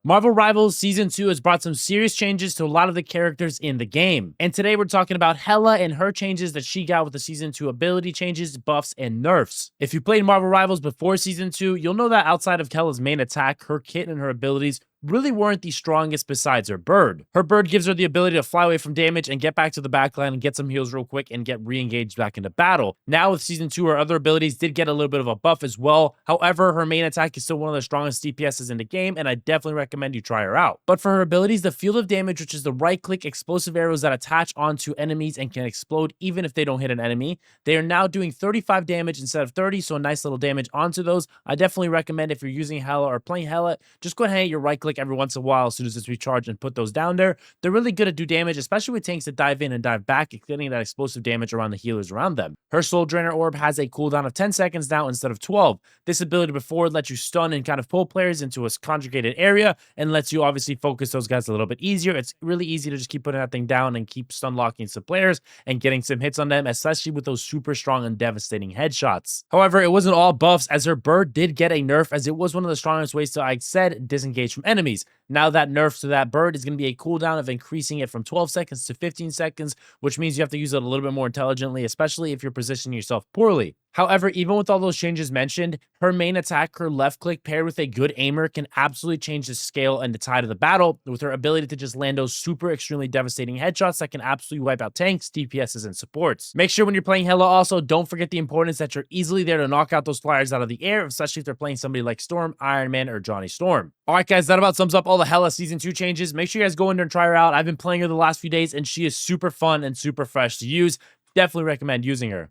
Marvel Rivals Season 2 has brought some serious changes to a lot of the characters in the game. And today we're talking about Hela and her changes that she got with the Season 2 ability changes, buffs, and nerfs. If you played Marvel Rivals before Season 2, you'll know that outside of Hela's main attack, her kit and her abilities really weren't the strongest besides her bird. Her bird gives her the ability to fly away from damage and get back to the backline and get some heals real quick and get re-engaged back into battle. Now with Season 2, her other abilities did get a little bit of a buff as well. However, her main attack is still one of the strongest DPSs in the game, and I definitely recommend you try her out. But for her abilities, the field of damage, which is the right-click explosive arrows that attach onto enemies and can explode even if they don't hit an enemy, they are now doing 35 damage instead of 30, so a nice little damage onto those. I definitely recommend if you're using Hela or playing Hela, just go ahead and hit your right-click every once in a while as soon as it's recharged and put those down there. They're really good at do damage, especially with tanks that dive in and dive back, getting that explosive damage around the healers around them. Her Soul Drainer Orb has a cooldown of 10 seconds now instead of 12. This ability before lets you stun and kind of pull players into a conjugated area and lets you obviously focus those guys a little bit easier. It's really easy to just keep putting that thing down and keep stun locking some players and getting some hits on them, especially with those super strong and devastating headshots. However, it wasn't all buffs, as her bird did get a nerf, as it was one of the strongest ways to, I said, disengage from enemies. Now that nerf to that bird is going to be a cooldown of increasing it from 12 seconds to 15 seconds, which means you have to use it a little bit more intelligently, especially if you're positioning yourself poorly. However, even with all those changes mentioned, her main attack, her left click paired with a good aimer, can absolutely change the scale and the tide of the battle with her ability to just land those super extremely devastating headshots that can absolutely wipe out tanks, DPSs, and supports. Make sure when you're playing Hela also, don't forget the importance that you're easily there to knock out those flyers out of the air, especially if they're playing somebody like Storm, Iron Man, or Johnny Storm. Alright guys, that about sums up all the Hela Season 2 changes. Make sure you guys go in there and try her out. I've been playing her the last few days and she is super fun and super fresh to use. Definitely recommend using her.